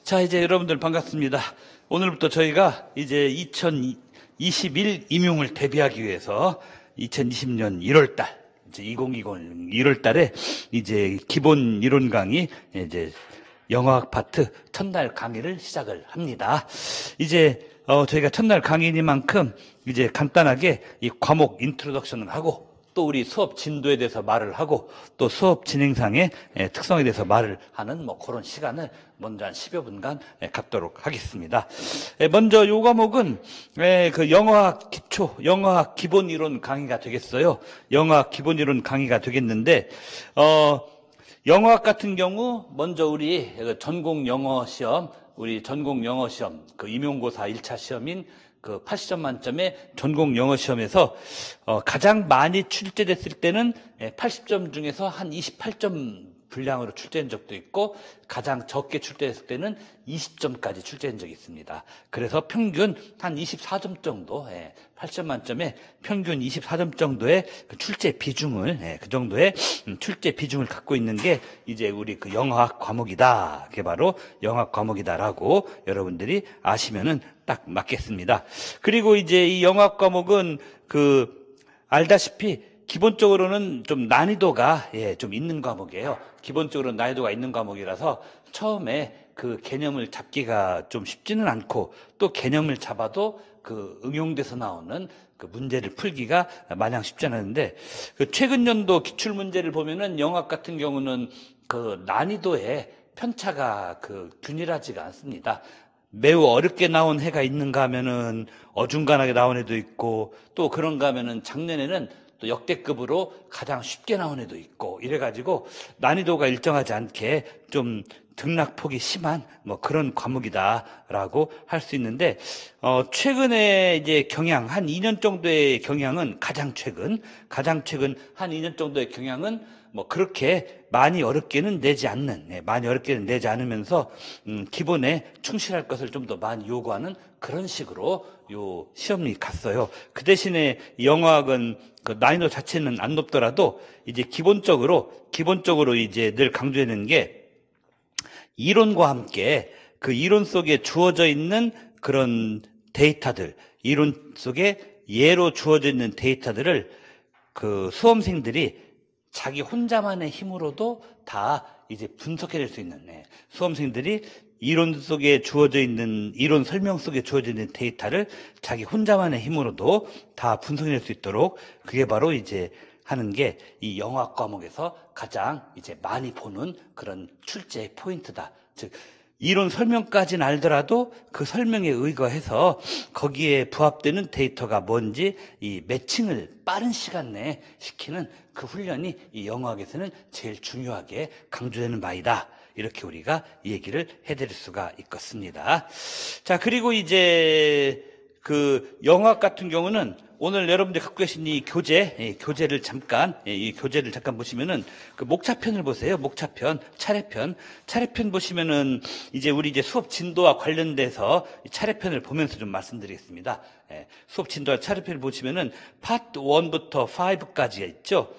자, 이제 여러분들 반갑습니다. 오늘부터 저희가 이제 2021 임용을 대비하기 위해서 2020년 1월달, 이제 2020 1월달에 이제 기본 이론 강의, 이제 영어학 파트 첫날 강의를 시작을 합니다. 이제 저희가 첫날 강의니만큼 이제 간단하게 이 과목 인트로덕션을 하고, 또 우리 수업 진도에 대해서 말을 하고, 또 수업 진행상의 특성에 대해서 말을 하는 그런 시간을 먼저 한 10여 분간 갖도록 하겠습니다. 먼저 요 과목은 그 영어학 기초, 영어학 기본 이론 강의가 되겠어요. 영어학 기본 이론 강의가 되겠는데, 영어학 같은 경우 먼저 우리 전공 영어 시험, 그 임용고사 1차 시험인 그 80점 만점의 전공 영어 시험에서 가장 많이 출제됐을 때는 80점 중에서 한 28점 분량으로 출제한 적도 있고, 가장 적게 출제했을 때는 20점까지 출제한 적이 있습니다. 그래서 평균 한 24점 정도, 8점 만점에 평균 24점 정도의 그 출제 비중을, 그 정도의 출제 비중을 갖고 있는 게 이제 우리 그 영어학 과목이다. 그게 바로 영어학 과목이다라고 여러분들이 아시면은 딱 맞겠습니다. 그리고 이제 이 영어학 과목은 알다시피 기본적으로는 좀 난이도가 좀 있는 과목이에요. 기본적으로 난이도가 있는 과목이라서 처음에 그 개념을 잡기가 좀 쉽지는 않고, 또 개념을 잡아도 그 응용돼서 나오는 그 문제를 풀기가 마냥 쉽지 않은데, 그 최근 연도 기출 문제를 보면은 영어학 같은 경우는 그 난이도의 편차가 균일하지가 않습니다. 매우 어렵게 나온 해가 있는가 하면은 어중간하게 나온 해도 있고, 또 그런가 하면은 작년에는 또 역대급으로 가장 쉽게 나온 애도 있고, 이래가지고 난이도가 일정하지 않게 좀 등락폭이 심한 그런 과목이다라고 할 수 있는데, 최근에 이제 경향 한 2년 정도의 경향은 가장 최근 한 2년 정도의 경향은 그렇게 많이 어렵게는 내지 않으면서 기본에 충실할 것을 좀 더 많이 요구하는 그런 식으로 요 시험이 갔어요. 그 대신에 영어학은 그 난이도 자체는 안 높더라도 이제 기본적으로 이제 늘 강조하는 게, 이론과 함께 그 이론 속에 주어져 있는 그런 데이터들, 이론 속에 예로 주어져 있는 데이터들을 그 수험생들이 자기 혼자만의 힘으로도 다 이제 분석해낼 수 있는, 수험생들이 이론 설명 속에 주어져 있는 데이터를 자기 혼자만의 힘으로도 다 분석해낼 수 있도록, 그게 바로 이제 하는 게 이 영어학 과목에서 가장 이제 많이 보는 그런 출제 포인트다. 즉, 이론 설명까지는 알더라도 그 설명에 의거해서 거기에 부합되는 데이터가 뭔지 이 매칭을 빠른 시간 내에 시키는 그 훈련이 이 영어학에서는 제일 중요하게 강조되는 바이다. 이렇게 우리가 얘기를 해드릴 수가 있겠습니다. 자, 그리고 이제 그 영어학 같은 경우는 오늘 여러분들 갖고 계신 이 교재를 잠깐 보시면은 그 목차편을 보세요. 목차편, 차례편 보시면은 이제 우리 이제 수업 진도와 관련돼서 차례편을 보면서 좀 말씀드리겠습니다. 수업 진도와 차례편을 보시면은 파트 1부터 5까지가 있죠.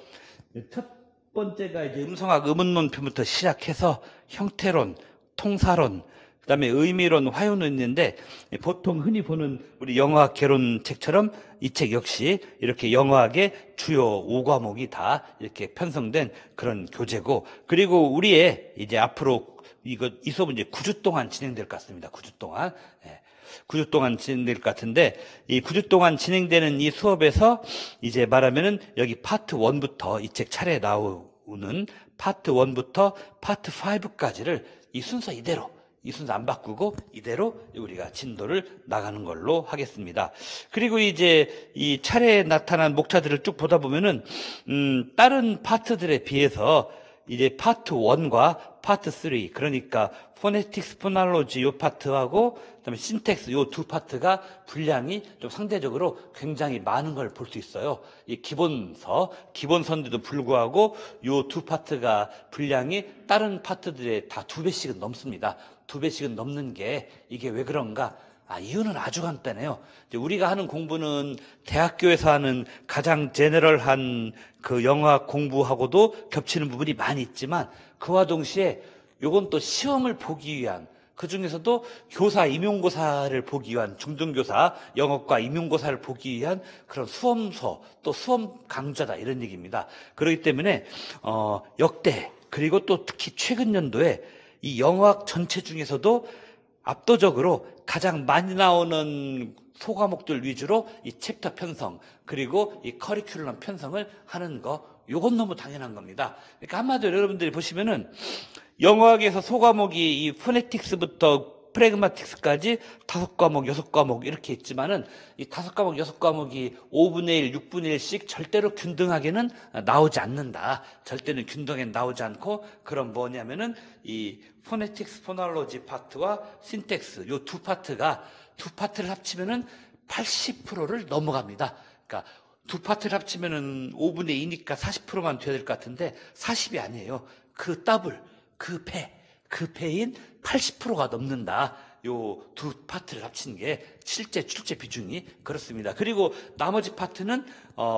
첫 번째가 이제 음성학 의문론편부터 시작해서 형태론, 통사론, 그다음에 의미론, 화요는 있는데, 보통 흔히 보는 우리 영어학 개론책처럼 이 책 역시 이렇게 영어학의 주요 5과목이 다 이렇게 편성된 그런 교재고, 그리고 우리의 이제 앞으로 이 수업은 이제 9주 동안 진행될 것 같습니다. 9주 동안. 9주 동안 진행될 것 같은데, 이 9주 동안 진행되는 이 수업에서 이제 말하면은 여기 파트 1부터 이 책 차례에 나오는 파트 1부터 파트 5까지를 이 순서 안 바꾸고 이대로 우리가 진도를 나가는 걸로 하겠습니다. 그리고 이제 이 차례에 나타난 목차들을 쭉 보다 보면은, 다른 파트들에 비해서 이제 파트 1과 파트 3, 그러니까 포네틱스, 포널로지 요 파트하고 그다음에 신텍스 요 두 파트가 분량이 좀 상대적으로 굉장히 많은 걸 볼 수 있어요. 이 기본서인데도 불구하고 요 두 파트가 분량이 다른 파트들의 다 2배씩은 넘습니다. 2배씩은 넘는 게 이게 왜 그런가? 이유는 아주 간단해요. 이제 우리가 하는 공부는 대학교에서 하는 가장 제너럴한 그 영어학 공부하고도 겹치는 부분이 많이 있지만, 그와 동시에 요건 또 시험을 보기 위한 그 중에서도 교사 임용고사를 보기 위한 중등교사 영어과 임용고사를 보기 위한 그런 수험소 또 수험 강좌다 이런 얘기입니다. 그렇기 때문에 역대 그리고 또 특히 최근 연도에 이 영어학 전체 중에서도 압도적으로 가장 많이 나오는 소과목들 위주로 이 챕터 편성 그리고 이 커리큘럼 편성을 하는 거 요건 너무 당연한 겁니다. 그러니까 한마디로 여러분들이 보시면은 영어학에서 소과목이 이 포네틱스부터 프래그마틱스까지 5과목, 6과목 이렇게 있지만은 이 5과목, 6과목이 5분의 1, 6분의 1씩 절대로 균등하게는 나오지 않는다. 절대는 균등하게 나오지 않고 그럼 뭐냐면은 이 포네틱스 포널로지 파트와 신텍스 요 두 파트를 합치면은 80%를 넘어갑니다. 그러니까 두 파트를 합치면은 5분의 2니까 40%만 돼야 될 것 같은데 40이 아니에요. 그 더블, 그 배인 80%가 넘는다. 요 두 파트를 합치는 게 실제 출제 비중이 그렇습니다. 그리고 나머지 파트는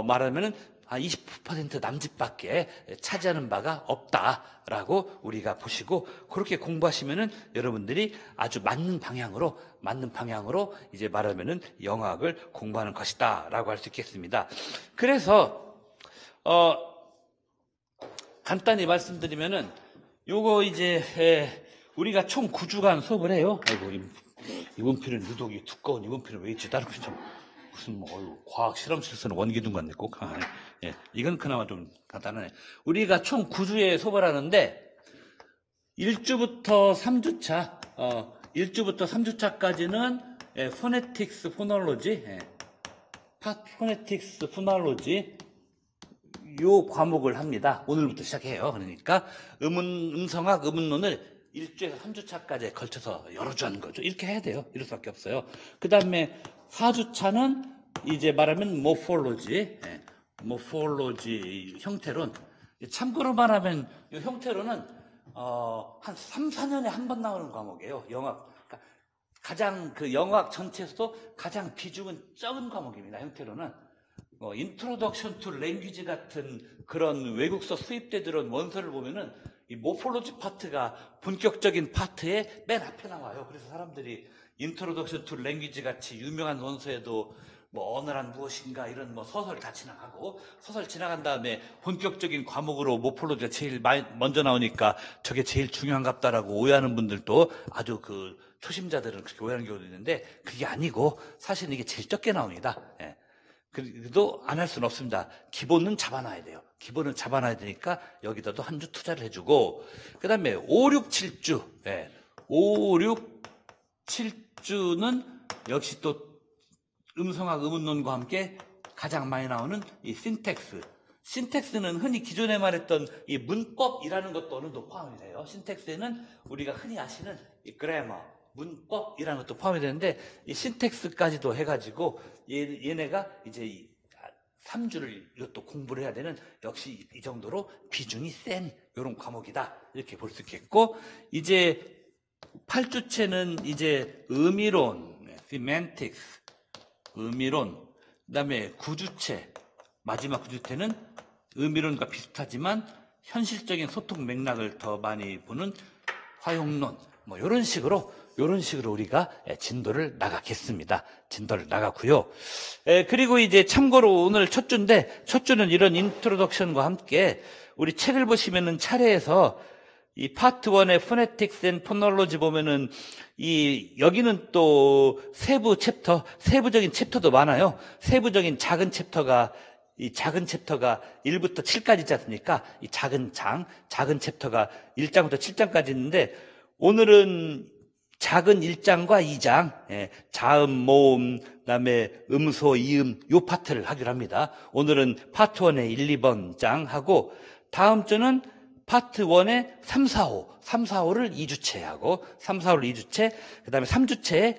말하면은 20% 남짓밖에 차지하는 바가 없다라고 우리가 보시고 그렇게 공부하시면은 여러분들이 아주 맞는 방향으로 이제 말하면은 영어학을 공부하는 것이다라고 할 수 있겠습니다. 그래서 간단히 말씀드리면은 요거 이제 우리가 총 9주간 수업을 해요. 아이고 이 문필은 유독 두꺼운 이 문필은 왜 있지? 다른 좀 무슨 과학 실험실 쓰는 원기둥 같네 꼭. 예, 이건 그나마 좀 간단하네. 우리가 총 9주에 수업을 하는데 1주부터 3주차 1주부터 3주차까지는 포네틱스 포널로지 포네틱스 포널로지 요 과목을 합니다. 오늘부터 시작해요. 그러니까 음성학, 음운론을 1주에서 3주차까지 걸쳐서 여러 주 하는 거죠. 이렇게 해야 돼요. 이럴 수밖에 없어요. 그 다음에 4주차는 이제 말하면 모폴로지 형태론. 참고로 말하면 이 형태론은 한 3, 4년에 한 번 나오는 과목이에요. 영어학. 그러니까 가장 그 영어학 전체에서도 가장 비중은 적은 과목입니다. 형태론은. 인트로덕션 투 랭귀지 같은 그런 외국서 수입돼 들어온 원서를 보면은 이 모폴로지 파트가 본격적인 파트의 맨 앞에 나와요. 그래서 사람들이 인트로덕션 투 랭귀지 같이 유명한 원서에도 뭐 언어란 무엇인가 이런 뭐 서설 다 지나가고 서설 지나간 다음에 본격적인 과목으로 모폴로지가 제일 먼저 나오니까 저게 제일 중요한갑다라고 오해하는 분들도 아주 그 초심자들은 그렇게 오해하는 경우도 있는데 그게 아니고 사실은 이게 제일 적게 나옵니다. 예. 그래도 안 할 수는 없습니다. 기본은 잡아놔야 돼요. 기본은 잡아놔야 되니까 여기다도 한 주 투자를 해주고 그 다음에 5, 6, 7주 5, 6, 7주는 역시 또 음성학, 음운론과 함께 가장 많이 나오는 이 신텍스. 신텍스는 흔히 기존에 말했던 이 문법이라는 것도 어느 정도 포함이 돼요. 신텍스에는 우리가 흔히 아시는 이 그래머, 문법이라는 것도 포함이 되는데 이 신텍스까지도 해가지고 얘네가 이제 3주를 이것도 공부를 해야 되는 역시 이 정도로 비중이 센 이런 과목이다 이렇게 볼 수 있겠고 이제 8주째는 이제 의미론, semantics, 의미론 그 다음에 9주째 마지막 9주째는 의미론과 비슷하지만 현실적인 소통 맥락을 더 많이 보는 화용론 뭐 이런 식으로 우리가 진도를 나가겠습니다. 진도를 나가고요. 그리고 이제 참고로 오늘 첫 주인데 첫 주는 이런 인트로덕션과 함께 우리 책을 보시면은 차례에서 이 파트 1의 포네틱스 앤 포널로지 보면은 여기는 또 세부적인 챕터도 많아요. 세부적인 작은 챕터가 1부터 7까지 있지 않습니까? 이 작은 챕터가 1장부터 7장까지 있는데 오늘은 작은 1장과 2장, 자음, 모음, 그다음에 음소, 이음 요 파트를 하기로 합니다. 오늘은 파트 1의 1, 2번 장 하고 다음 주는 파트 1의 3, 4, 5를 2주째 하고 3, 4, 5를 2주째 그다음에 3주째에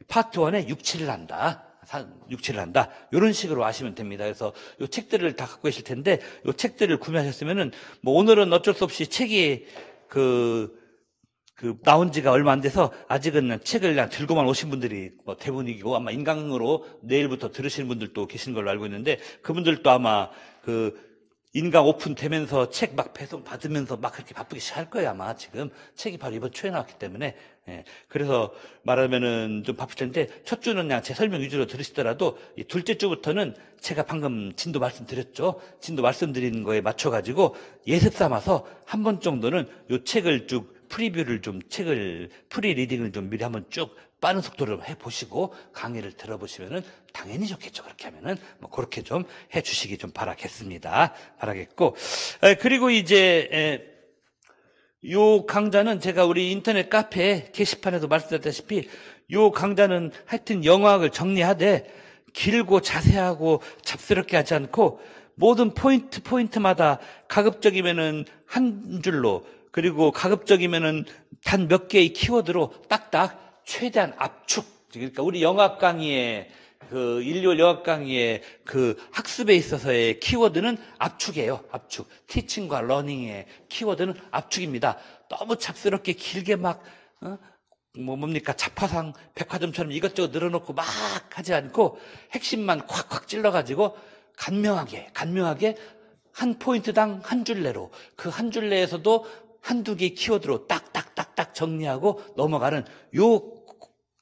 파트 1의 6, 7을 한다. 6, 7을 한다. 이런 식으로 아시면 됩니다. 그래서 요 책들을 다 갖고 계실 텐데 요 책들을 구매하셨으면은 뭐 오늘은 어쩔 수 없이 책이 나온 지가 얼마 안 돼서 아직은 책을 그냥 들고만 오신 분들이 뭐 대부분이고 아마 인강으로 내일부터 들으시는 분들도 계신 걸로 알고 있는데 그분들도 아마 인강 오픈되면서 책 막 배송 받으면서 막 그렇게 바쁘게 시작할 거예요, 아마 지금. 책이 바로 이번 초에 나왔기 때문에. 예. 그래서 말하면은 좀 바쁠 텐데, 첫 주는 그냥 제 설명 위주로 들으시더라도, 이 둘째 주부터는 제가 방금 진도 말씀드렸죠. 진도 말씀드린 거에 맞춰가지고 예습 삼아서 한 번 정도는 요 책을 쭉 프리뷰를 좀 프리 리딩을 좀 미리 한번 쭉 빠른 속도로 해보시고 강의를 들어보시면은 당연히 좋겠죠. 그렇게 하면은 뭐 그렇게 좀 해주시기 좀 바라겠고. 그리고 이제 요 강좌는 제가 우리 인터넷 카페 게시판에도 말씀드렸다시피 요 강좌는 하여튼 영어학을 정리하되 길고 자세하고 잡스럽게 하지 않고 모든 포인트마다 가급적이면은 한 줄로, 그리고 가급적이면은 단 몇 개의 키워드로 딱딱 최대한 압축. 그러니까 우리 영어학 강의의 일요일 영어학 강의의 학습에 있어서의 키워드는 압축이에요. 압축. 티칭과 러닝의 키워드는 압축입니다. 너무 잡스럽게 길게 막 뭡니까 자파상 백화점처럼 이것저것 늘어놓고 막 하지 않고 핵심만 콱콱 찔러가지고 간명하게 한 포인트당 한 줄내로, 그 한 줄내에서도 한두 개의 키워드로 딱딱딱딱 정리하고 넘어가는 요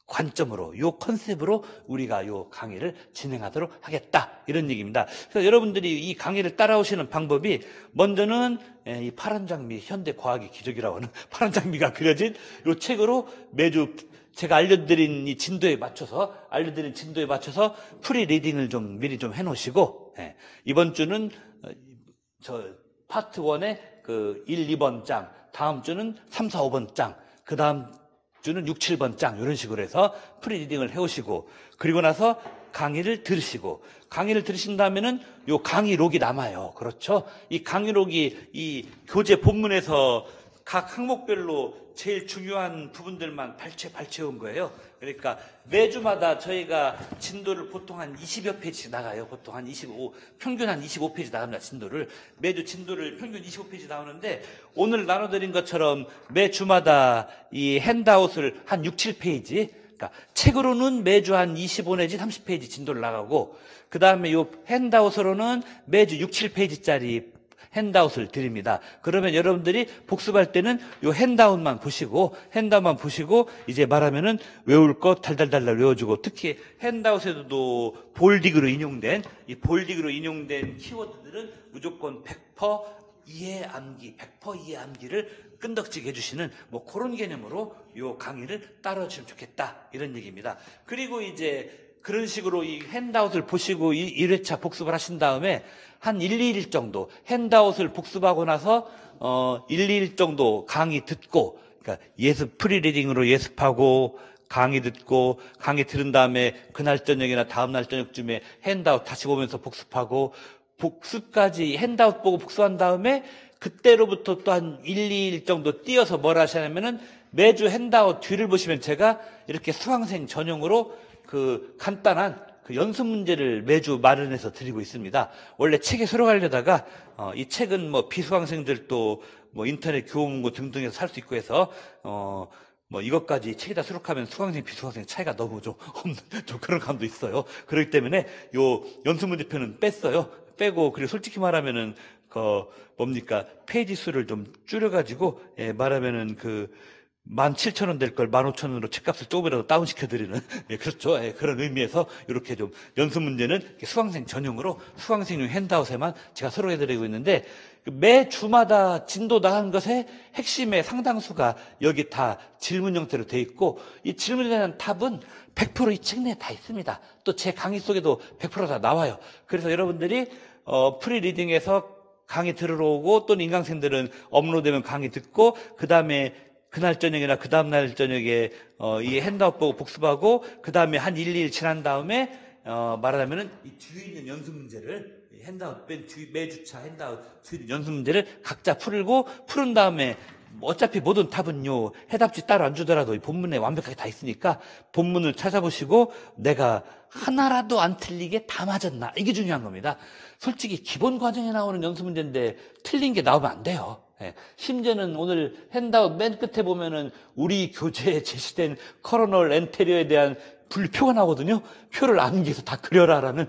관점으로, 요 컨셉으로 우리가 요 강의를 진행하도록 하겠다, 이런 얘기입니다. 그래서 여러분들이 이 강의를 따라오시는 방법이, 먼저는 이 파란 장미, 현대 과학의 기적이라고 하는 파란 장미가 그려진 요 책으로 매주 제가 알려드린 진도에 맞춰서 프리 리딩을 좀 미리 좀 해놓으시고, 이번 주는 파트 1의 1, 2번 장, 다음 주는 3, 4, 5번 장, 그 다음 주는 6, 7번 장, 이런 식으로 해서 프리 리딩을 해오시고, 그리고 나서 강의를 들으신 다음에는 요 강의록이 남아요. 그렇죠? 이 강의록이 이 교재 본문에서 각 항목별로 제일 중요한 부분들만 발췌온 거예요. 그러니까 매주마다 저희가 진도를 보통 한 20여 페이지씩 나가요. 보통 한 25, 평균 한 25페이지 나갑니다. 진도를. 매주 진도를 평균 25페이지 나오는데, 오늘 나눠드린 것처럼 매주마다 이 핸드아웃을 한 6, 7페이지, 그러니까 책으로는 매주 한 25 내지 30페이지 진도를 나가고, 그 다음에 요 핸드아웃으로는 매주 6, 7페이지짜리 핸드아웃을 드립니다. 그러면 여러분들이 복습할 때는 요 핸드아웃만 보시고 이제 말하면은 외울 것 달달달달 외워주고, 특히 핸드아웃에도 볼딩으로 인용된 키워드들은 무조건 100% 이해 암기를 끈덕지게 해주시는 뭐 그런 개념으로 요 강의를 따라주시면 좋겠다, 이런 얘기입니다. 그리고 이제 그런 식으로 이 핸드아웃을 보시고 1회차 복습을 하신 다음에 한 1, 2일 정도 핸드아웃을 복습하고 나서 1, 2일 정도 강의 듣고, 그러니까 프리 리딩으로 예습하고 강의 듣고, 강의 들은 다음에 그날 저녁이나 다음 날 저녁쯤에 핸드아웃 다시 보면서 복습하고, 복습까지 핸드아웃 보고 복습한 다음에 그때로부터 또 한 1, 2일 정도 띄어서 뭘 하시냐면은 매주 핸드아웃 뒤를 보시면 제가 이렇게 수강생 전용으로 간단한 연습 문제를 매주 마련해서 드리고 있습니다. 원래 책에 수록하려다가 이 책은 뭐 비수강생들도 뭐 인터넷 교보문고 등등에서 살 수 있고 해서 뭐 이것까지 책에다 수록하면 수강생 비수강생 차이가 너무 좀 그런 감도 있어요. 그렇기 때문에 요 연습 문제표는 빼고, 그리고 솔직히 말하면은 페이지 수를 좀 줄여가지고, 말하면은 17,000원 될 걸 15,000원으로 책값을 조금이라도 다운시켜드리는, 그렇죠. 그런 의미에서 이렇게 좀 연습 문제는 수강생 전용으로 수강생용 핸드아웃에만 제가 수록해드리고 있는데, 매 주마다 진도 나간 것의 핵심의 상당수가 여기 다 질문 형태로 돼 있고, 이 질문에 대한 답은 100% 이 책 내에 다 있습니다. 또 제 강의 속에도 100% 다 나와요. 그래서 여러분들이 프리 리딩에서 강의 들으러 오고, 또는 인강생들은 업로드되면 강의 듣고, 그 다음에 그날 저녁이나 그 다음날 저녁에 이 핸드아웃 보고 복습하고, 그 다음에 한 1, 2일 지난 다음에 말하자면은 이 뒤에 있는 연습 문제를, 핸드아웃 매주차 핸드아웃 뒤에 있는 연습 문제를 각자 푸른 다음에, 어차피 모든 답은요 해답지 따로 안 주더라도 이 본문에 완벽하게 다 있으니까 본문을 찾아보시고 내가 하나라도 안 틀리게 다 맞았나, 이게 중요한 겁니다. 솔직히 기본 과정에 나오는 연습 문제인데 틀린 게 나오면 안 돼요. 심지어는 오늘 핸드아웃 맨 끝에 보면은 우리 교재에 제시된 커러널 엔테리어에 대한 분류표가 나오거든요. 표를 암기해서 다 그려라라는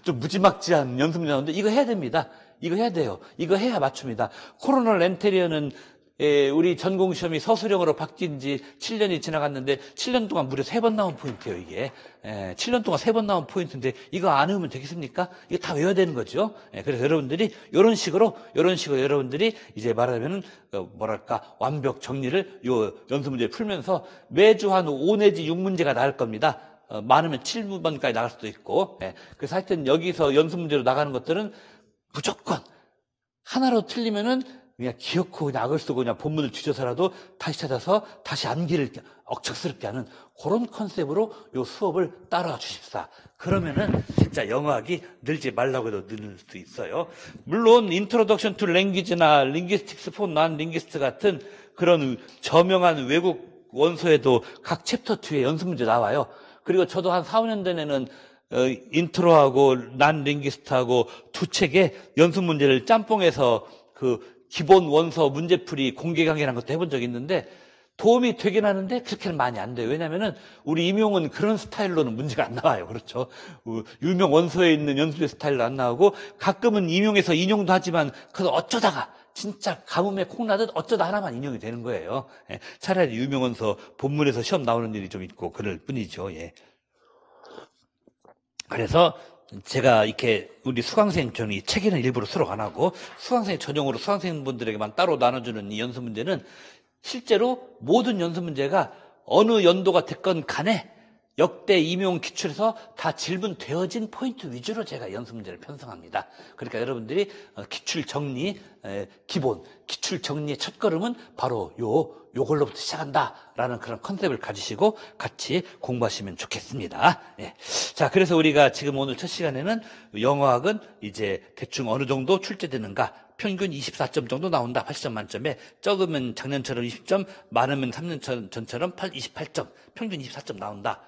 좀 무지막지한 연습 문제 나오는데, 이거 해야 됩니다. 이거 해야 돼요. 이거 해야 맞춥니다. 코로나 렌테리어는 우리 전공시험이 서술형으로 바뀐 지 7년이 지나갔는데 7년 동안 무려 3번 나온 포인트예요, 이게. 7년 동안 3번 나온 포인트인데 이거 안 외우면 되겠습니까? 이거 다 외워야 되는 거죠. 그래서 여러분들이 이런 식으로 여러분들이 이제 말하자면은 뭐랄까 완벽 정리를 요 연습 문제를 풀면서 매주 한 5 내지 6문제가 나올 겁니다. 많으면 7번까지 나갈 수도 있고. 그래서 하여튼 여기서 연습 문제로 나가는 것들은 무조건 하나로 틀리면은 그냥 기어코 그냥 악을 쓰고 그냥 본문을 뒤져서라도 다시 찾아서 다시 암기를 억척스럽게 하는 그런 컨셉으로 요 수업을 따라와 주십사. 그러면은 진짜 영어학이 늘지 말라고 해도 늘 수 있어요. 물론 Introduction to Language나 Linguistics for Non-Linguists 같은 그런 저명한 외국 원서에도 각 챕터 2에 연습 문제 나와요. 그리고 저도 한 4, 5년 전에는 인트로하고 난링기스트하고 두 책의 연습 문제를 짬뽕해서 그 기본 원서 문제풀이 공개 강의라는 것도 해본 적이 있는데 도움이 되긴 하는데 그렇게는 많이 안 돼요. 왜냐면은 우리 임용은 그런 스타일로는 문제가 안 나와요. 그렇죠. 유명 원서에 있는 연습의 스타일로 안 나오고 가끔은 임용해서 인용도 하지만 그래서 어쩌다가 진짜 가뭄에 콩나듯 어쩌다 하나만 인용이 되는 거예요. 차라리 유명 원서 본문에서 시험 나오는 일이 좀 있고 그럴 뿐이죠. 그래서 제가 이렇게 우리 수강생 저는 이 책에는 일부러 수록 안 하고 수강생 전용으로 수강생분들에게만 따로 나눠주는 이 연습 문제는 실제로 모든 연습 문제가 어느 연도가 됐건 간에 역대 임용 기출에서 다 질문되어진 포인트 위주로 제가 연습 문제를 편성합니다. 그러니까 여러분들이 기출 정리, 기본, 기출 정리의 첫걸음은 바로 요걸로부터 시작한다라는 그런 컨셉을 가지시고 같이 공부하시면 좋겠습니다. 자, 그래서 우리가 지금 오늘 첫 시간에는 영어학은 이제 대충 어느 정도 출제되는가, 평균 24점 정도 나온다. 80점 만점에 적으면 작년처럼 20점, 많으면 3년 전처럼 28점, 평균 24점 나온다.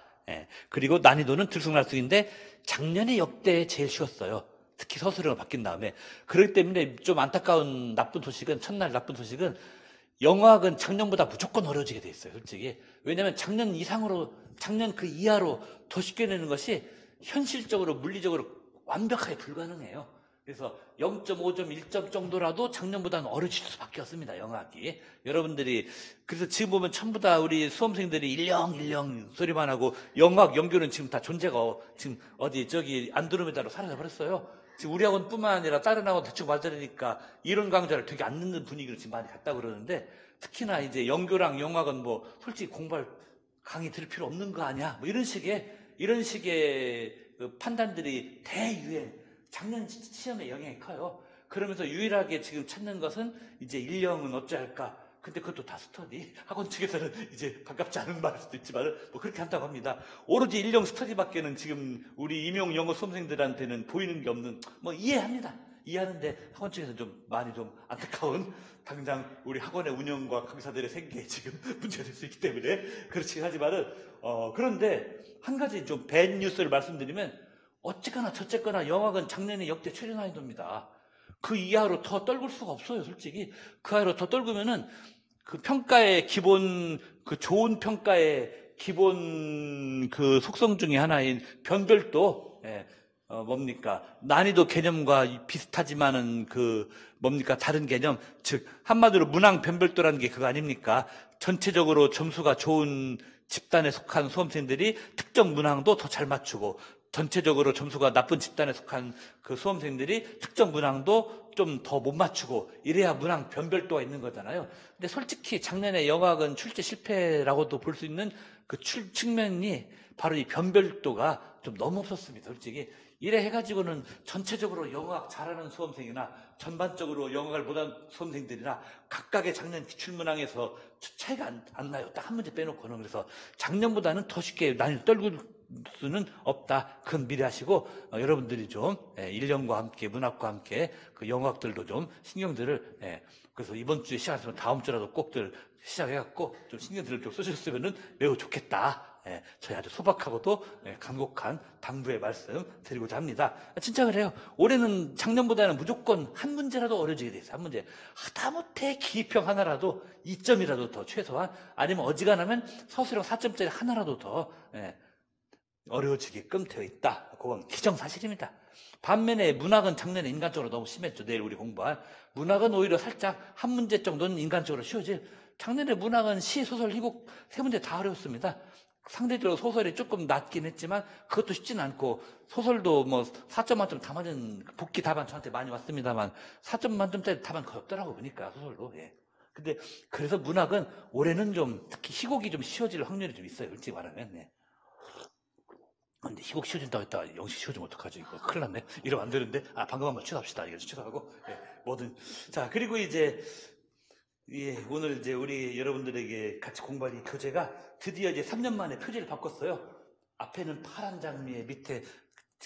그리고 난이도는 들쑥날쑥인데 작년에 역대 제일 쉬웠어요. 특히 서술형으로 바뀐 다음에. 그렇기 때문에 좀 안타까운 첫날 나쁜 소식은 영어학은 작년보다 무조건 어려워지게 돼 있어요, 솔직히. 왜냐하면 작년 그 이하로 더 쉽게 내는 것이 현실적으로, 물리적으로 완벽하게 불가능해요. 그래서 0.5점, 1점 정도라도 작년보다는 어려질 수밖에 없습니다, 영어학이. 여러분들이, 그래서 지금 보면 전부 다 우리 수험생들이 일령 소리만 하고 영어학 연교는 지금 다 존재가 지금 안드로메다로 사라져 버렸어요. 지금 우리 학원뿐만 아니라 다른 학원 대충 말들으니까 이론 강좌를 되게 안 듣는 분위기로 지금 많이 갔다 그러는데 특히나 이제 연교랑 영어학은 뭐 솔직히 공부할 강의 들을 필요 없는 거 아니야? 뭐 이런 식의 그 판단들이 대유행. 작년 시험에 영향이 커요. 그러면서 유일하게 지금 찾는 것은 이제 일령은 어찌할까? 근데 그것도 다 스터디. 학원 측에서는 이제 반갑지 않은 말일 수도 있지만 뭐 그렇게 한다고 합니다. 오로지 일령 스터디밖에는 지금 우리 임용 영어 수험생들한테는 보이는 게 없는, 뭐 이해합니다. 이해하는데 학원 측에서 좀 많이 좀 안타까운, 당장 우리 학원의 운영과 강사들의 생계에 지금 문제가 될 수 있기 때문에 그렇긴 하지만은 그런데 한 가지 좀 밴 뉴스를 말씀드리면 어쨌거나 저쨌거나 영어학은 작년에 역대 최저 난이도입니다. 그 이하로 더 떨굴 수가 없어요, 솔직히. 그 이하로 더 떨구면은 그 평가의 기본, 그 좋은 평가의 기본 그 속성 중에 하나인 변별도, 뭡니까? 난이도 개념과 비슷하지만은 다른 개념. 즉, 한마디로 문항 변별도라는 게 그거 아닙니까? 전체적으로 점수가 좋은 집단에 속한 수험생들이 특정 문항도 더 잘 맞추고, 전체적으로 점수가 나쁜 집단에 속한 그 수험생들이 특정 문항도 좀 더 못 맞추고 이래야 문항 변별도가 있는 거잖아요. 근데 솔직히 작년에 영어학은 출제 실패라고도 볼 수 있는 그 측면이 바로 이 변별도가 좀 너무 없었습니다, 솔직히. 이래 해가지고는 전체적으로 영어학 잘하는 수험생이나 전반적으로 영어학을 못한 수험생들이나 각각의 작년 기출문항에서 차이가 안 나요. 딱 한 문제 빼놓고는. 그래서 작년보다는 더 쉽게 난이도 떨굴 수는 없다. 그건 미리 하시고 여러분들이 좀 일령과 함께 문학과 함께 그 영어학들도 좀 신경들을 그래서 이번 주에 시작했으면 다음 주라도 꼭들 시작해갖고 좀 신경들을 좀 써주셨으면 매우 좋겠다. 저희 아주 소박하고도 간곡한 당부의 말씀 드리고자 합니다. 진짜 그래요. 올해는 작년보다는 무조건 한 문제라도 어려지게 돼 있어요. 한 문제. 하다못해 기입형 하나라도 2점이라도 더 최소한, 아니면 어지간하면 서술형 4점짜리 하나라도 더 어려워지게끔 되어 있다. 그건 기정사실입니다. 반면에 문학은 작년에 인간적으로 너무 심했죠. 내일 우리 공부할. 문학은 오히려 살짝 한 문제 정도는 인간적으로 쉬워질. 작년에 문학은 시, 소설, 희곡 세 문제 다 어려웠습니다. 상대적으로 소설이 조금 낮긴 했지만 그것도 쉽지는 않고 소설도 뭐 4점 만점 다 맞은 복귀 답안 저한테 많이 왔습니다만 4점 만점짜리 답안 거의 없더라고 보니까 소설도. 예. 근데 그래서 문학은 올해는 좀 특히 희곡이 좀 쉬워질 확률이 좀 있어요. 솔직히 말하면. 네. 근데 희곡 쉬워진다고 했다가 영시 쉬워지면 어떡하지? 이거 큰일 났네. 이러면 안 되는데. 방금 한번 취소합시다. 이거 취소하고. 예, 뭐든. 자, 그리고 이제, 예, 오늘 이제 우리 여러분들에게 같이 공부할 이 교재가 드디어 이제 3년 만에 표지를 바꿨어요. 앞에는 파란 장미에 밑에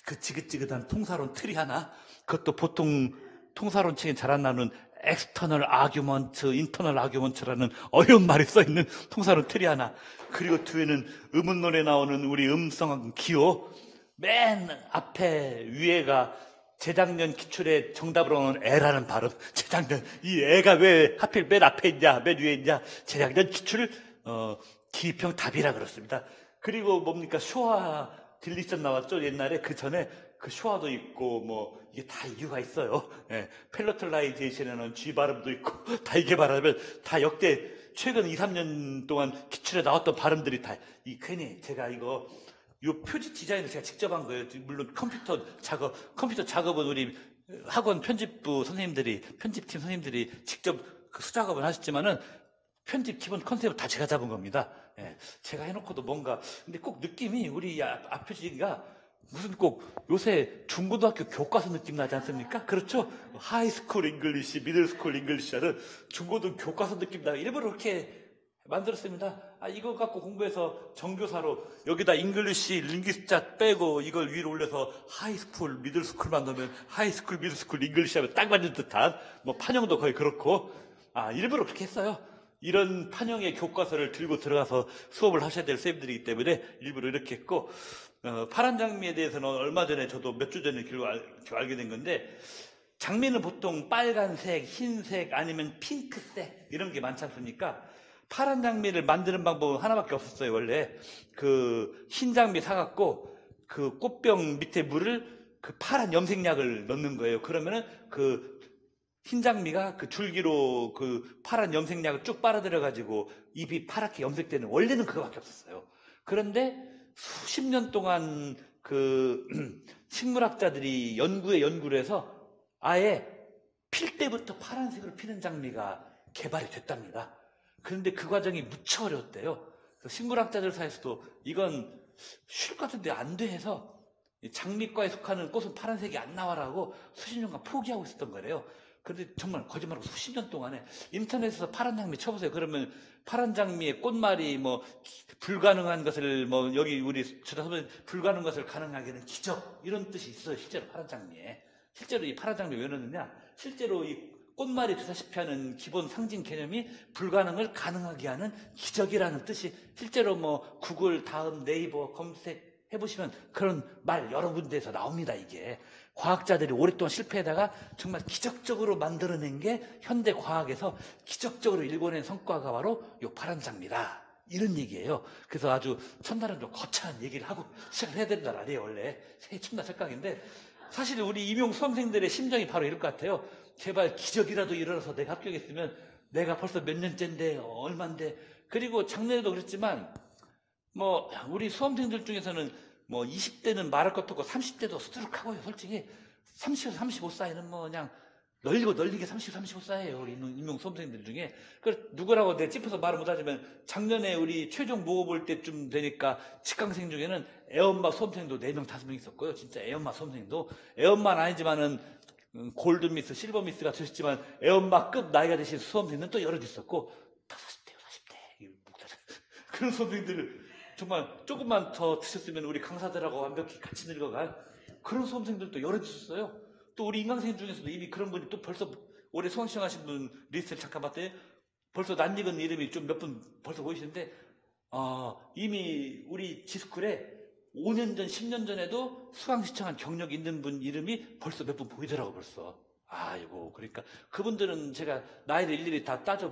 그 지긋지긋한 통사론 틀이 하나, 그것도 보통 통사론 층에 잘 안 나오는 external argument, internal argument라는 어려운 말이 써있는 통사론 틀이 하나, 그리고 뒤에는 음운론에 나오는 우리 음성 기호, 맨 앞에 위에가 재작년 기출에 정답으로 나오는 애라는 발음. 재작년, 이 애가 왜 하필 맨 앞에 있냐, 맨 위에 있냐. 재작년 기출, 기입형 답이라 그렇습니다. 그리고 뭡니까, 쇼와 딜리션 나왔죠? 옛날에 그 전에 그 쇼와도 있고, 뭐, 이게 다 이유가 있어요. 예, 펠러틀라이제이션에는 G 발음도 있고, 다 이게 발음을 다 역대 최근 2, 3년 동안 기출에 나왔던 발음들이 다, 괜히 제가 이거, 요 표지 디자인을 제가 직접 한 거예요. 물론 컴퓨터 작업은 우리 학원 편집부 선생님들이, 편집팀 선생님들이 직접 그 수작업을 하셨지만은 편집 기본 컨셉은 다 제가 잡은 겁니다. 예, 제가 해놓고도 뭔가, 근데 꼭 느낌이 우리 앞표지가 무슨 꼭 요새 중고등학교 교과서 느낌 나지 않습니까? 그렇죠? 하이스쿨 잉글리시, 미들스쿨 잉글리시는 중고등학교 교과서 느낌 나. 일부러 그렇게 만들었습니다. 이거 갖고 공부해서 정교사로 여기다 잉글리시, 링귀스자 빼고 이걸 위로 올려서 하이스쿨, 미들스쿨만 넣으면 하이스쿨, 미들스쿨, 잉글리시 하면 딱 맞는 듯한 뭐 판형도 거의 그렇고 일부러 그렇게 했어요. 이런 판형의 교과서를 들고 들어가서 수업을 하셔야 될 쌤들이기 때문에 일부러 이렇게 했고 파란 장미에 대해서는 얼마 전에 저도 몇 주 전에 알게 된 건데 장미는 보통 빨간색, 흰색 아니면 핑크색 이런 게 많지 않습니까? 파란 장미를 만드는 방법은 하나밖에 없었어요. 원래 그 흰 장미 사갖고 그 꽃병 밑에 물을 그 파란 염색약을 넣는 거예요. 그러면은 그 흰 장미가 그 줄기로 그 파란 염색약을 쭉 빨아들여 가지고 잎이 파랗게 염색되는, 원래는 그거밖에 없었어요. 그런데 수십 년 동안 그 식물학자들이 연구를 해서 아예 필 때부터 파란색으로 피는 장미가 개발이 됐답니다. 그런데 그 과정이 무척 어려웠대요. 식물학자들 사이에서도 이건 쉴 것 같은데 안 돼 해서 장미과에 속하는 꽃은 파란색이 안 나와라고 수십 년간 포기하고 있었던 거래요. 그런데 정말 거짓말하고 수십 년 동안에 인터넷에서 파란 장미 쳐보세요. 그러면 파란 장미의 꽃말이 뭐 불가능한 것을 뭐 여기 우리 주다보면 불가능한 것을 가능하게 하는 기적 이런 뜻이 있어요. 실제로 파란 장미에. 실제로 이 파란 장미 왜 넣느냐? 실제로 이 꽃말이 되다시피 하는 기본 상징 개념이 불가능을 가능하게 하는 기적이라는 뜻이 실제로 뭐 구글 다음 네이버 검색해보시면 그런 말 여러 군데에서 나옵니다. 이게 과학자들이 오랫동안 실패하다가 정말 기적적으로 만들어낸 게 현대 과학에서 기적적으로 일궈낸 성과가 바로 요 파란 장미다 이런 얘기예요. 그래서 아주 첫날은 좀 거창한 얘기를 하고 시작을 해야 된단 말이에요. 원래 새해 첫날 첫강인데 사실 우리 임용 수험생들의 심정이 바로 이럴 것 같아요. 제발 기적이라도 일어나서 내가 합격했으면 내가 벌써 몇 년째인데 얼만데. 그리고 작년에도 그랬지만 뭐 우리 수험생들 중에서는 뭐 20대는 말할 것도 없고 30대도 수두룩하고요. 솔직히 30에서 35 사이는 뭐 그냥 널리게 30, 35 사이에요. 우리 임용 수험생들 중에. 그 누구라고 내가 짚어서 말을 못하지만 작년에 우리 최종 모의 볼 때쯤 되니까 직강생 중에는 애엄마 수험생도 4명, 5명 있었고요. 진짜 애엄마 수험생도 애엄마는 아니지만은 골드미스, 실버미스가 되셨지만 애엄마급 나이가 되신 수험생은 또 여럿 있었고 다 40대요, 40대. 그런 수험생들을 정말 조금만 더 드셨으면 우리 강사들하고 완벽히 같이 늙어갈 그런 수험생들도 여럿 있었어요. 또 우리 인강생 중에서도 이미 그런 분이 또 벌써 올해 수강시험 하신 분 리스트를 잠깐 봤더니 벌써 낯익은 이름이 좀 몇 분 벌써 보이시는데 이미 우리 지스쿨에 5년 전, 10년 전에도 수강 신청한 경력이 있는 분 이름이 벌써 몇 분 보이더라고 벌써. 아이고, 그러니까 그분들은 제가 나이를 일일이 다 따져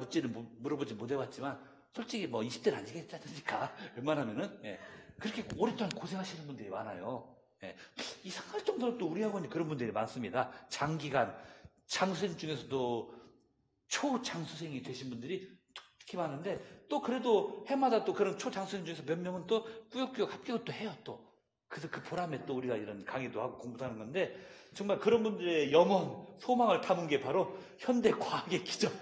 물어보지 못해봤지만 솔직히 뭐 20대는 아니겠지 않습니까? 웬만하면은. 예. 그렇게 오랫동안 고생하시는 분들이 많아요. 예. 이상할 정도로 또 우리 학원이 그런 분들이 많습니다. 장기간 장수생 중에서도 초장수생이 되신 분들이 특히 많은데, 또 그래도 해마다 또 그런 초장수생 중에서 몇 명은 또 꾸역꾸역 합격을 또 해요, 또. 그래서 그 보람에 또 우리가 이런 강의도 하고 공부도 하는 건데, 정말 그런 분들의 염원, 소망을 담은 게 바로 현대 과학의 기적.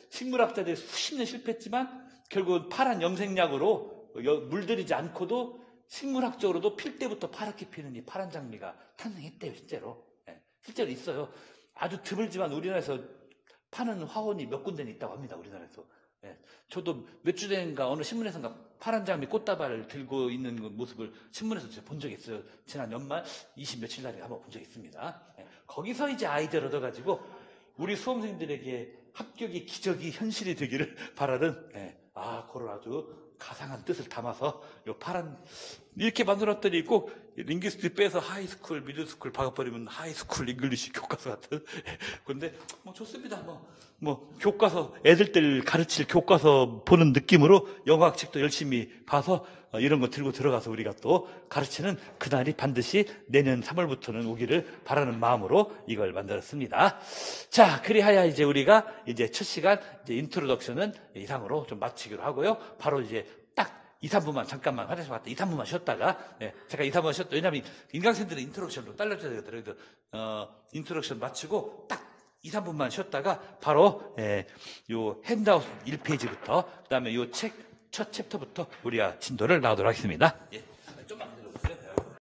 식물학자들이 수십 년 실패했지만 결국 파란 염색약으로 물들이지 않고도 식물학적으로도 필 때부터 파랗게 피는 이 파란 장미가 탄생했대요, 실제로. 예, 실제로 있어요. 아주 드물지만 우리나라에서 파는 화원이 몇 군데는 있다고 합니다, 우리나라에서. 예, 저도 몇 주 전인가 어느 신문에서인가 파란 장미 꽃다발을 들고 있는 그 모습을 신문에서 제가 본 적이 있어요. 지난 연말 20 며칠 날에 한번 본 적이 있습니다. 예, 거기서 이제 아이디어를 얻어가지고 우리 수험생들에게 합격의 기적이 현실이 되기를 바라는, 예, 그런 아주 가상한 뜻을 담아서 요 파란 이렇게 만들었더니 꼭 링귀스트 빼서 하이스쿨, 미들스쿨 박아버리면 하이스쿨 잉글리시 교과서 같은. 그런데 뭐 좋습니다. 뭐 교과서, 애들들 가르칠 교과서 보는 느낌으로 영어학 책도 열심히 봐서 이런 거 들고 들어가서 우리가 또 가르치는 그날이 반드시 내년 3월부터는 오기를 바라는 마음으로 이걸 만들었습니다. 자, 그리하여 이제 우리가 이제 첫 시간 이제 인트로덕션은 이상으로 좀 마치기로 하고요. 바로 이제 딱 2, 3분만 잠깐만 화장실 갔다 2, 3분만 쉬었다가, 잠깐 2, 3분 쉬었다. 왜냐면 인강생들은 인트로덕션으로 딸려줘야 되거든요. 그래서 인트로덕션 마치고 딱 2, 3분만 쉬었다가 바로 요 핸드아웃 1페이지부터 그다음에 요 책 첫 챕터부터 우리가 진도를 나오도록 하겠습니다. 예.